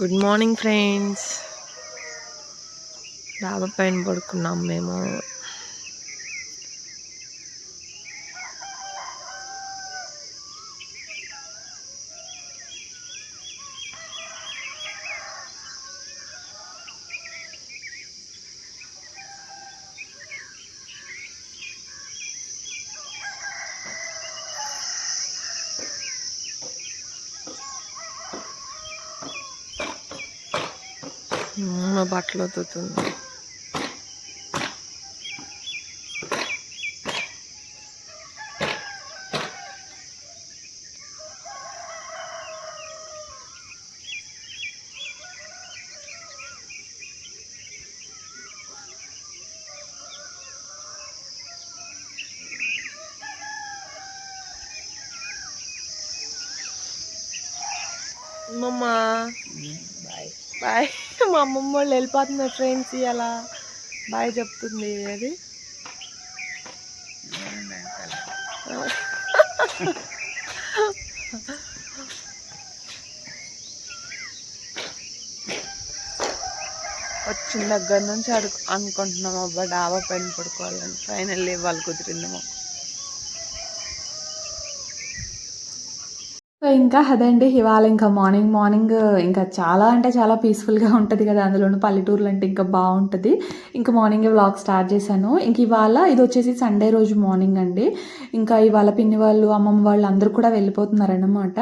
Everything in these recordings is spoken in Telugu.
Good morning friends. డాబా పైన పడుకున్నాం మేము. మా బట్టలు ఉతుకుతుంది. అమ్మమ్మ బాయ్. మా అమ్మమ్మ వాళ్ళు వెళ్ళిపోతున్నారు ఫ్రెండ్స్. అలా బాయ్ చెప్తుంది. అది వచ్చిన దగ్గర నుంచి అనుకుంటున్నాం అబ్బా డాబా పైన పడుకోవాలని. ఫైనల్లీ వాళ్ళు కుదిరింది మాకు. సో ఇంకా అదండి ఇవాళ ఇంకా మార్నింగ్ ఇంకా చాలా అంటే చాలా పీస్ఫుల్గా ఉంటుంది కదా, అందులోనూ పల్లెటూర్లు అంటే ఇంకా బాగుంటుంది. ఇంకా మార్నింగే వ్లాగ్ స్టార్ట్ చేశాను. ఇంక ఇవాళ ఇది వచ్చేసి సండే రోజు మార్నింగ్ అండి. ఇంకా ఇవాళ పిన్ని వాళ్ళు అమ్మమ్మ వాళ్ళు అందరూ కూడా వెళ్ళిపోతున్నారన్నమాట.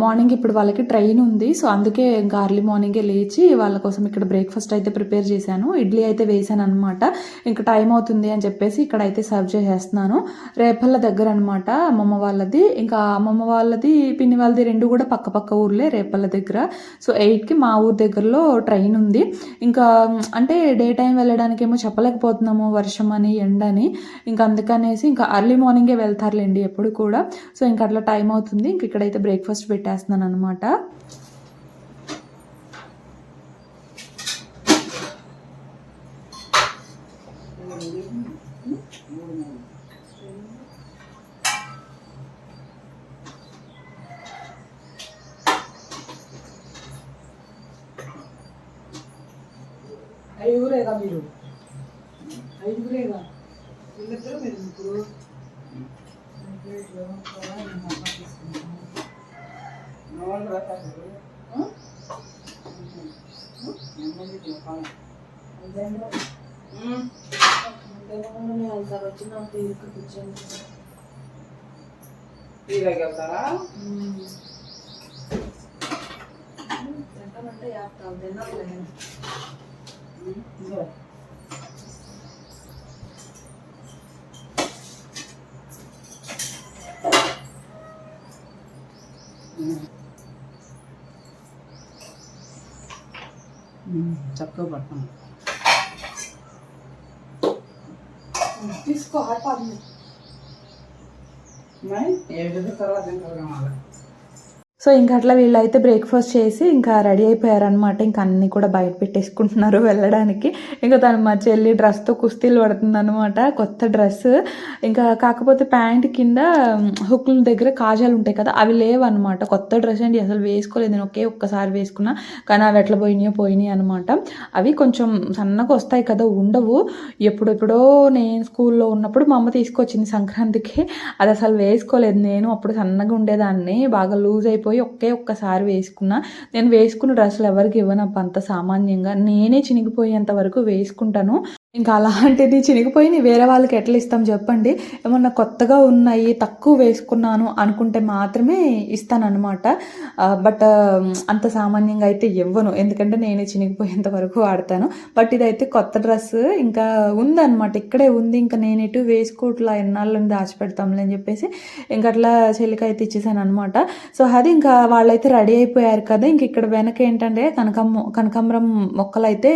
మార్నింగ్ ఇప్పుడు వాళ్ళకి ట్రైన్ ఉంది. సో అందుకే ఇంకా అర్లీ మార్నింగే లేచి వాళ్ళ కోసం ఇక్కడ బ్రేక్ఫాస్ట్ అయితే ప్రిపేర్ చేశాను. ఇడ్లీ అయితే వేసాను అనమాట. ఇంకా టైం అవుతుంది అని చెప్పేసి ఇక్కడ అయితే సర్వ్ చేసేస్తున్నాను. రేపల్ల దగ్గర అనమాట అమ్మమ్మ వాళ్ళది. ఇంకా అమ్మమ్మ వాళ్ళది పిన్ని వాళ్ళది రెండు కూడా పక్క పక్క ఊర్లే, రేపల్ల దగ్గర. సో 8కి మా ఊరు దగ్గరలో ట్రైన్ ఉంది. ఇంకా అంటే డే టైం వెళ్ళడానికి ఏమో చెప్పలేకపోతున్నాము, వర్షం అని ఎండ అని. ఇంకా అందుకనేసి ఇంకా అర్లీ మార్నింగే వెళ్తారులేండి ఎప్పుడు కూడా. సో ఇంకా అట్లా టైం అవుతుంది. ఇంక ఇక్కడైతే బ్రేక్ఫాస్ట్ పెట్టేస్తున్నాను అనమాట. ఐదుగురేగా మీరు? ఐదుగురేగా వీళ్ళిద్దరూ మీరు ముగ్గురు. వెళ్తారు వచ్చి నాకు తీరిక కూర్చొని వెళ్తారా? తింటామంటే యాప్తాను తిన్నాను. చక్కగా పడతాను. తీసుకో ఆపాలి. ఏ విధంగా తర్వాత సో ఇంకా అట్లా వీళ్ళైతే బ్రేక్ఫాస్ట్ చేసి ఇంకా రెడీ అయిపోయారనమాట. ఇంకా అన్నీ కూడా బయట పెట్టేసుకుంటున్నారు వెళ్ళడానికి. ఇంకా తను మా చెల్లి డ్రెస్తో కుస్తీలు పడుతుంది అనమాట, కొత్త డ్రెస్. ఇంకా కాకపోతే ప్యాంట్ కింద హుక్ల దగ్గర కాజాలు ఉంటాయి కదా, అవి లేవన్నమాట. కొత్త డ్రెస్ అండి, అసలు వేసుకోలేదు నేను, ఒక్కసారి వేసుకున్నా. కానీ అవి ఎట్లా పోయినాయి అనమాట. అవి కొంచెం సన్నగా వస్తాయి కదా, ఉండవు. ఎప్పుడెప్పుడో నేను స్కూల్లో ఉన్నప్పుడు మా అమ్మ తీసుకొచ్చింది సంక్రాంతికి. అది అసలు వేసుకోలేదు నేను. అప్పుడు సన్నగా ఉండేదాన్ని, బాగా లూజ్ అయిపోయి ఒక్కసారి వేసుకున్నా. నేను వేసుకున్న డ్రెస్సులు ఎవరికి ఇవ్వను అంత సామాన్యంగా, నేనే చినిగిపోయేంత వరకు వేసుకుంటాను. ఇంకా అలాంటిది చినిగిపోయి వేరే వాళ్ళకి ఎట్లా ఇస్తాం చెప్పండి. ఏమన్నా కొత్తగా ఉన్నాయి తక్కువ వేసుకున్నాను అనుకుంటే మాత్రమే ఇస్తానన్నమాట. బట్ అంత సామాన్యంగా అయితే ఇవ్వను, ఎందుకంటే నేనే చినిగిపోయేంత వరకు వాడతాను. బట్ ఇదైతే కొత్త డ్రెస్ ఇంకా ఉందన్నమాట, ఇక్కడే ఉంది. ఇంకా నేను ఎటు వేసుకోవట్లా, ఎన్నాళ్ళని దాచిపెడతాంలే అని చెప్పేసి ఇంకా అట్లా చెల్లికి అయితే ఇచ్చేసాను అనమాట. సో అది ఇంకా వాళ్ళైతే రెడీ అయిపోయారు కదా. ఇంక ఇక్కడ వెనక ఏంటంటే కనకాంబరం మొక్కలు అయితే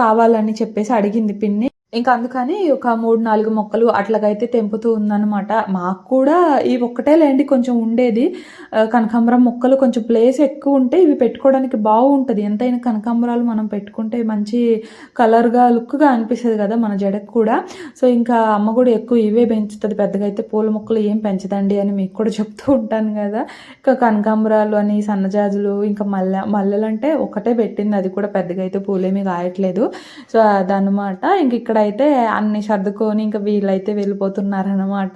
కావాలని చెప్పేసి అడిగింది పిన్ని. ఇంకా అందుకని ఒక 3-4 మొక్కలు అట్లాగైతే తెంపుతూ ఉందన్నమాట. మాకు కూడా ఈ ఒక్కటే లేండి కొంచెం ఉండేది. కనకాంబరం మొక్కలు కొంచెం ప్లేస్ ఎక్కువ ఉంటే ఇవి పెట్టుకోవడానికి బాగుంటుంది. ఎంతైనా కనకాంబరాలు మనం పెట్టుకుంటే మంచి కలర్గా లుక్గా అనిపిస్తుంది కదా మన జడకు కూడా. సో ఇంకా అమ్మ కూడా ఎక్కువ ఇవే పెంచుతుంది. పెద్దగా అయితే పూల మొక్కలు ఏం పెంచదండి అని మీకు కూడా చెప్తూ ఉంటాను కదా. ఇంకా కనకాంబరాలు అని సన్నజాజులు ఇంకా మల్లెలు అంటే ఒకటే పెట్టింది, అది కూడా పెద్దగా అయితే పూలేమీ కాయట్లేదు. సో అదనమాట. ఇంక ఇక్కడైతే అన్ని సర్దుకొని ఇంకా వీళ్ళైతే వెళ్ళిపోతున్నారనమాట.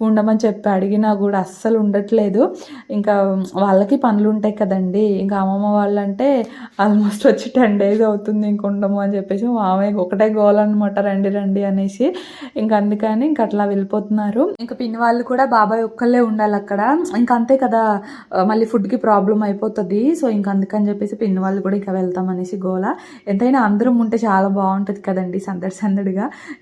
ఉండమని చెప్పి అడిగినా కూడా అస్సలు ఉండట్లేదు. ఇంకా వాళ్ళకి పనులు ఉంటాయి కదండి. ఇంకా అమ్మమ్మ వాళ్ళంటే ఆల్మోస్ట్ వచ్చి 10 days అవుతుంది ఇంక ఉండము అని చెప్పేసి మామయ్య ఒకటే గోల్ అనమాట, రండి రండి అనేసి. ఇంకా అందుకని ఇంక అట్లా వెళ్ళిపోతున్నారు. ఇంకా పిన్ని వాళ్ళు కూడా బాబాయ్ ఒక్కళ్ళే ఉండాలి అక్కడ. ఇంకా అంతే కదా, మళ్ళీ ఫుడ్కి ప్రాబ్లం అయిపోతుంది. సో ఇంకా అందుకని చెప్పేసి పిన్ని వాళ్ళు కూడా ఇంకా వెళ్తామనేసి గోల. ఎంతైనా అందరం ఉంటే చాలా బాగుంటుంది కదండి, సందడిగా.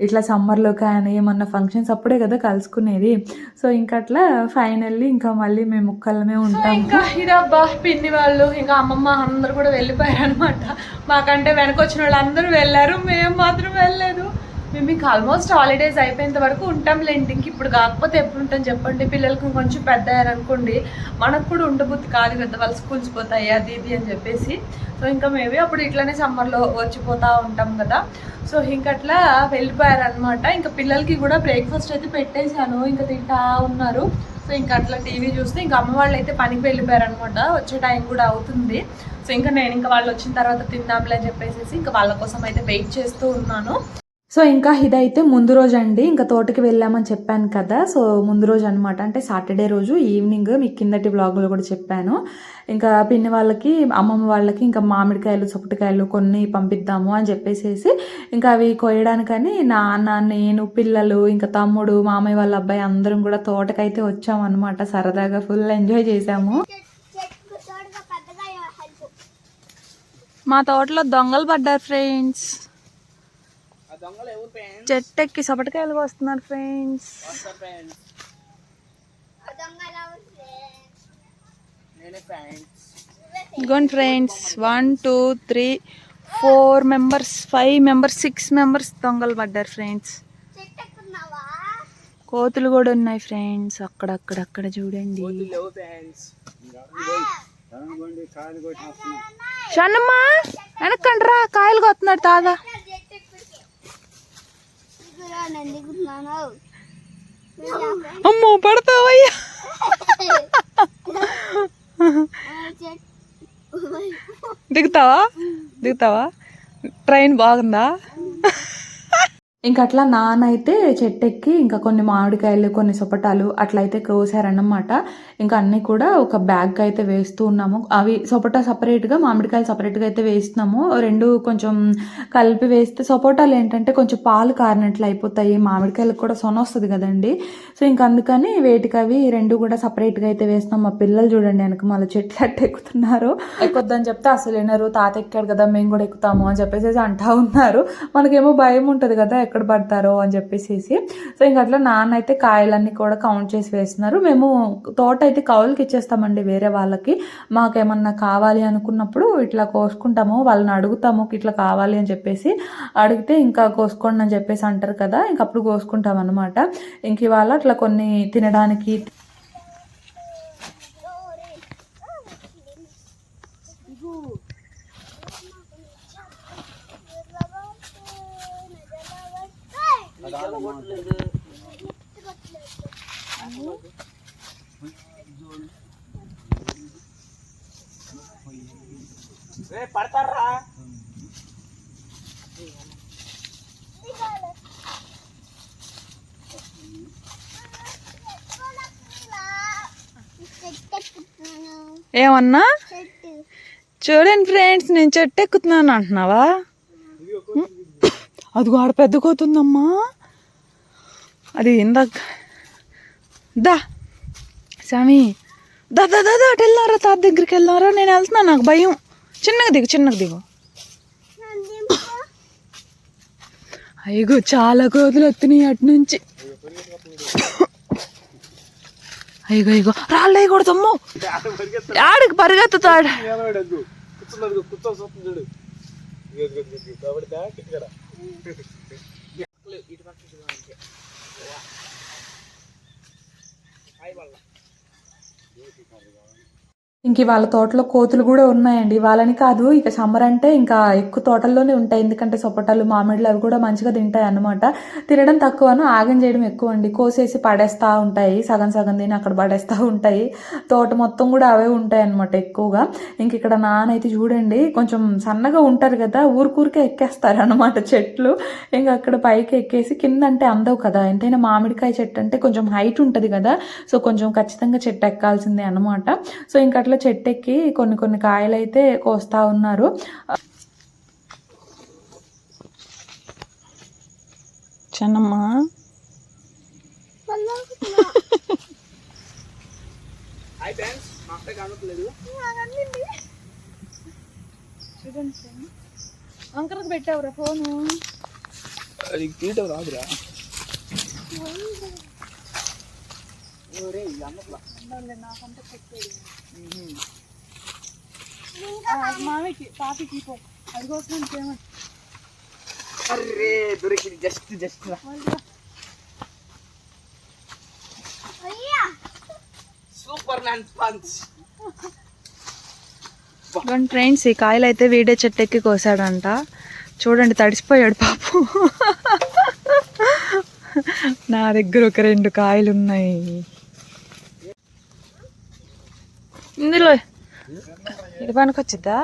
ఇట్లా సమ్మర్లో కానీ ఏమన్నా ఫంక్షన్స్ అప్పుడే కదా కలుసుకునేది. సో ఇంకా అట్లా ఫైనల్లీ ఇంకా మళ్ళీ మేము ఒక్కళ్ళమే ఉంటాం. ఇంకా ఇదబ్బా పిన్ని వాళ్ళు ఇంకా అమ్మమ్మ అందరూ కూడా వెళ్ళిపోయారు అనమాట. మాకంటే వెనకొచ్చిన వాళ్ళు అందరూ వెళ్ళారు, మేము మాత్రం వెళ్ళలేదు. మేము ఇంకా ఆల్మోస్ట్ హాలిడేస్ అయిపోయేంత వరకు ఉంటాంలేండి. ఇంక ఇప్పుడు కాకపోతే ఎప్పుడు ఉంటాం చెప్పండి. పిల్లలకి కొంచెం పెద్ద అయ్యారనుకోండి, మనకు కూడా ఉండబుద్ధి కాదు కదా, వాళ్ళు స్కూల్స్ పోతాయి అది ఇది అని చెప్పేసి. సో ఇంకా మేబీ అప్పుడు ఇట్లానే సమ్మర్లో వచ్చిపోతూ ఉంటాం కదా. సో ఇంక అట్లా వెళ్ళిపోయారనమాట. ఇంకా పిల్లలకి కూడా బ్రేక్ఫాస్ట్ అయితే పెట్టేశాను, ఇంకా తింటా ఉన్నారు. సో ఇంకా అట్లా టీవీ చూస్తే ఇంకా అమ్మ వాళ్ళు అయితే పనికి వెళ్ళిపోయారనమాట. వచ్చే టైం కూడా అవుతుంది. సో ఇంకా నేను ఇంకా వాళ్ళు వచ్చిన తర్వాత తిందాంలే అని చెప్పేసి ఇంకా వాళ్ళ కోసం అయితే వెయిట్ చేస్తూ ఉన్నాను. సో ఇంకా ఇదైతే ముందు రోజు అండి. ఇంకా తోటకి వెళ్ళామని చెప్పాను కదా. సో ముందు రోజు అనమాట, అంటే సాటర్డే రోజు ఈవినింగ్ మీకు కిందటి బ్లాగ్లో కూడా చెప్పాను. ఇంకా పిన్ని వాళ్ళకి అమ్మమ్మ వాళ్ళకి ఇంకా మామిడికాయలు చొప్పటికాయలు కొన్ని పంపిద్దాము అని చెప్పేసి ఇంకా అవి కోయడానికని నాన్న, నేను, పిల్లలు, ఇంకా తమ్ముడు, మామయ్య వాళ్ళ అబ్బాయి అందరం కూడా తోటకైతే వచ్చాము అనమాట. సరదాగా ఫుల్ ఎంజాయ్ చేసాము. మా తోటలో దొంగలు పడ్డారు ఫ్రెండ్స్. చెట్టెక్కి సపటికాయలు వస్తున్నారు ఫ్రెండ్స్. ఇదిగోండి ఫ్రెండ్స్, 1 2 3 4 members 5 members 6 members దొంగలు పడ్డారు ఫ్రెండ్స్. కోతులు కూడా ఉన్నాయి ఫ్రెండ్స్, అక్కడ చూడండి. షన్నమ్మా వెనక్కండ్రా, కాయలు కొత్తున్నాడు తాదా. అమ్మో పడతావయ్యా. దిగుతావా? ట్రైన్ బాగుందా? ఇంకా అట్లా నాన్న అయితే చెట్టెక్కి ఇంకా కొన్ని మామిడికాయలు, కొన్ని సొపటాలు అట్లయితే కోసారన్నమాట. ఇంకా అన్నీ కూడా ఒక బ్యాగ్ అయితే వేస్తూ ఉన్నాము. అవి సపోటా సపరేట్గా, మామిడికాయలు సపరేట్గా అయితే వేస్తున్నాము. రెండు కొంచెం కలిపి వేస్తే సపోటాలు ఏంటంటే కొంచెం పాలు కారినట్లు అయిపోతాయి, మామిడికాయలకు కూడా సొన వస్తుంది కదండి. సో ఇంకా అందుకని వేటికి అవి రెండు కూడా సపరేట్గా అయితే వేస్తున్నాం. మా పిల్లలు చూడండి వెనక మళ్ళీ చెట్లు అట్ట ఎక్కుతున్నారు. ఎక్కొద్దని చెప్తే అసలు వినరు. తాత ఎక్కాడు కదా మేము కూడా ఎక్కుతాము అని చెప్పేసి అంటా ఉన్నారు. మనకేమో భయం ఉంటుంది కదా ఎక్కడ పడతారో అని చెప్పేసి. సో ఇంకా అట్లా నాన్న అయితే కాయలన్నీ కూడా కౌంట్ చేసి వేస్తున్నారు. మేము తోట అయితే కౌలుకి ఇచ్చేస్తామండి వేరే వాళ్ళకి. మాకేమన్నా కావాలి అనుకున్నప్పుడు ఇట్లా కోసుకుంటాము, వాళ్ళని అడుగుతాము ఇట్లా కావాలి అని చెప్పేసి. అడిగితే ఇంకా కోసుకోండి అని చెప్పేసి అంటారు కదా, ఇంక అప్పుడు కోసుకుంటాం అనమాట. ఇంక ఇవాళ అట్లా కొన్ని తినడానికి పడతారా ఏమన్నా? చూడండి ఫ్రెండ్స్, నేను చెట్టు ఎక్కుతున్నాను అంటున్నావా? అది ఆడ పెద్ద కోతుందమ్మా. అది ఇందాక దా స్వామి దా దా దా అటు వెళ్ళినారా, తాత దగ్గరికి వెళ్ళినారా? నేను వెళ్తున్నా, నాకు భయం. చిన్నగా దిగు. అయ్యో చాలా కోతులు వస్తున్నాయి అటు నుంచి. అయ్యో రాళ్ళు అయ్యకూడదమ్మో, ఆడికి పరిగెత్తుతాడు. ఇంక వాళ్ళ తోటలో కోతులు కూడా ఉన్నాయండి. వాళ్ళని కాదు, ఇక సమ్మర్ అంటే ఇంకా ఎక్కువ తోటల్లోనే ఉంటాయి. ఎందుకంటే సపోటాలు, మామిడిలు అవి కూడా మంచిగా తింటాయి అన్నమాట. తినడం తక్కువను, ఆగం చేయడం ఎక్కువ అండి. కోసేసి పడేస్తూ ఉంటాయి, సగం సగం తిని అక్కడ పడేస్తూ ఉంటాయి. తోట మొత్తం కూడా అవే ఉంటాయి అన్నమాట ఎక్కువగా. ఇంక ఇక్కడ నానైతే చూడండి, కొంచెం సన్నగా ఉంటారు కదా, ఊరికూరికే ఎక్కేస్తారు అన్నమాట చెట్లు. ఇంకా అక్కడ పైకి ఎక్కేసి కింద అంటే అందవు కదా, ఎంతైనా మామిడికాయ చెట్టు అంటే కొంచెం హైట్ ఉంటుంది కదా, సో కొంచెం ఖచ్చితంగా చెట్టు ఎక్కాల్సిందే అన్నమాట. సో ఇంకా అట్లా చెట్టెక్కి కొన్ని కాయలు అయితే కోస్తా ఉన్నారు. చెన్నమ్మా అంకర్కి పెట్టావురా ఫోను, అది తీయటం రాదురా. మామికి పాపికి అదికోసం అరే దొరికింది, just super man punch. Friends, ఈ కాయలు అయితే వీడే చెట్టెక్కి కోసాడంట. చూడండి, తడిసిపోయాడు పాపం. నా దగ్గర ఒక 2 కాయలు ఉన్నాయి. ఇందులో ఇది పనికొచ్చిద్దా?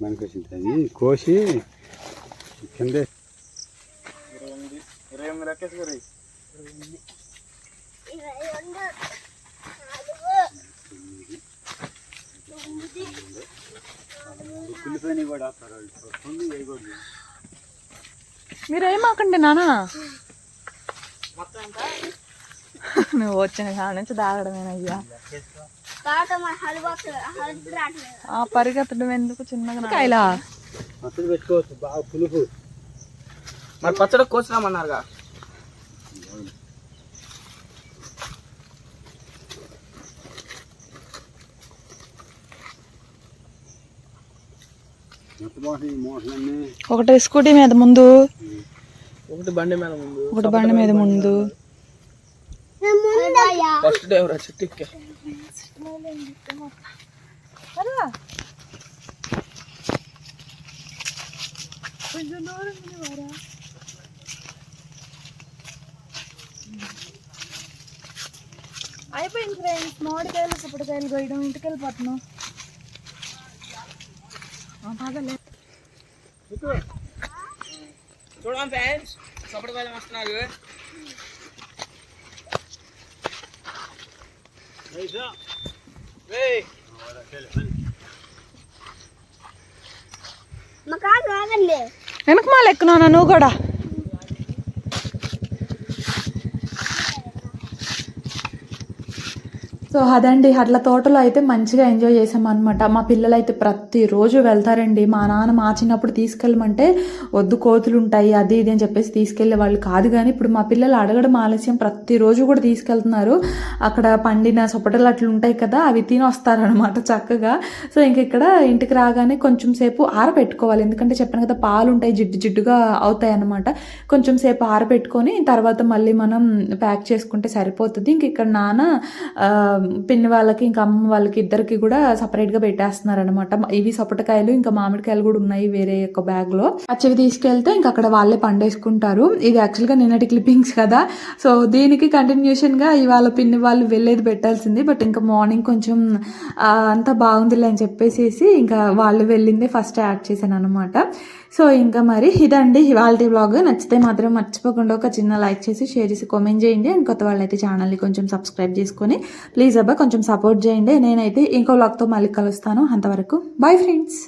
పనికొచ్చింది. అది కోసి కింద 28 లెక్కేసుకురి. కులిపోయిన కూడా మీరేమాకండి నానా, మొత్తం ఎంత? నువ్వు వచ్చిన కాడ నుంచి దాగడమేనయ్యా. పరిగెత్తడం ఎందుకు, చిన్నగా కాయలా పచ్చడి పెట్టుకోవచ్చు, బాగా పులుపు. మరి పచ్చడి కోసినామన్నారుగా. ఒకటి స్కూటీ మీద ముందు, ఒకటి బండి మీద ముందు, ఒకటి బండి మీద ముందు. ఫస్ట్ డే రా చెట్టు ఎక్కా. అయిపోయింది ఫ్రెండ్స్. మామిడికాయలు, సపోటకాయలు కోయడం, ఇంటికి వెళ్ళిపోతున్నాం. చూడండి ఫ్రెండ్స్, సపోటకాయలు వస్తున్నారు. వెనక మాల ఎక్కునా నువ్వు కూడా. సో అదండి, అట్లా తోటలో అయితే మంచిగా ఎంజాయ్ చేసామన్నమాట. మా పిల్లలు అయితే ప్రతిరోజు వెళ్తారండి. మా నాన్న మా చిన్నప్పుడు తీసుకెళ్ళమంటే వద్దు కోతులు ఉంటాయి అది ఇది అని చెప్పేసి తీసుకెళ్ళే వాళ్ళు కాదు. కానీ ఇప్పుడు మా పిల్లలు అడగడం ఆలస్యం, ప్రతిరోజు కూడా తీసుకెళ్తున్నారు. అక్కడ పండిన సొపటలు అట్లా ఉంటాయి కదా, అవి తిని వస్తారనమాట చక్కగా. సో ఇంక ఇక్కడ ఇంటికి రాగానే కొంచెం సేపు ఆరబెట్టుకోవాలి, ఎందుకంటే చెప్పాను కదా పాలు ఉంటాయి, జిడ్డు జిడ్డుగా అవుతాయి అన్నమాట. కొంచెం సేపు ఆరబెట్టుకొని తర్వాత మళ్ళీ మనం ప్యాక్ చేసుకుంటే సరిపోతుంది. ఇంక ఇక్కడ నాన్న పిన్ని వాళ్ళకి ఇంకా అమ్మ వాళ్ళకి ఇద్దరికి కూడా సపరేట్గా పెట్టేస్తున్నారు అనమాట. ఇవి సపోటకాయలు ఇంకా మామిడికాయలు కూడా ఉన్నాయి వేరే ఒక బ్యాగ్లో. పచ్చివి తీసుకెళ్తే ఇంకా అక్కడ వాళ్ళే పండేసుకుంటారు. ఇది యాక్చువల్గా నిన్నటి క్లిప్పింగ్స్ కదా, సో దీనికి కంటిన్యూషన్గా ఇవాళ పిన్ని వాళ్ళు వెళ్ళేది పెట్టాల్సింది. బట్ ఇంకా మార్నింగ్ కొంచెం అంతా బాగుందిలే అని చెప్పేసి ఇంకా వాళ్ళు వెళ్ళిందే ఫస్ట్ యాడ్ చేశాను అనమాట. సో ఇంకా మరి ఇదండి ఇవాళ వ్లాగ్. నచ్చితే మాత్రం మర్చిపోకుండా ఒక చిన్న లైక్ చేసి, షేర్ చేసి, కామెంట్ చేయండి. అండ్ కొత్త వాళ్ళైతే ఛానల్ని కొంచెం సబ్స్క్రైబ్ చేసుకొని ప్లీజ్ అబ్బా కొంచెం సపోర్ట్ చేయండి. నేనైతే ఇంకో వ్లాగ్తో మళ్ళీ కలుస్తాను. అంతవరకు బాయ్ ఫ్రెండ్స్.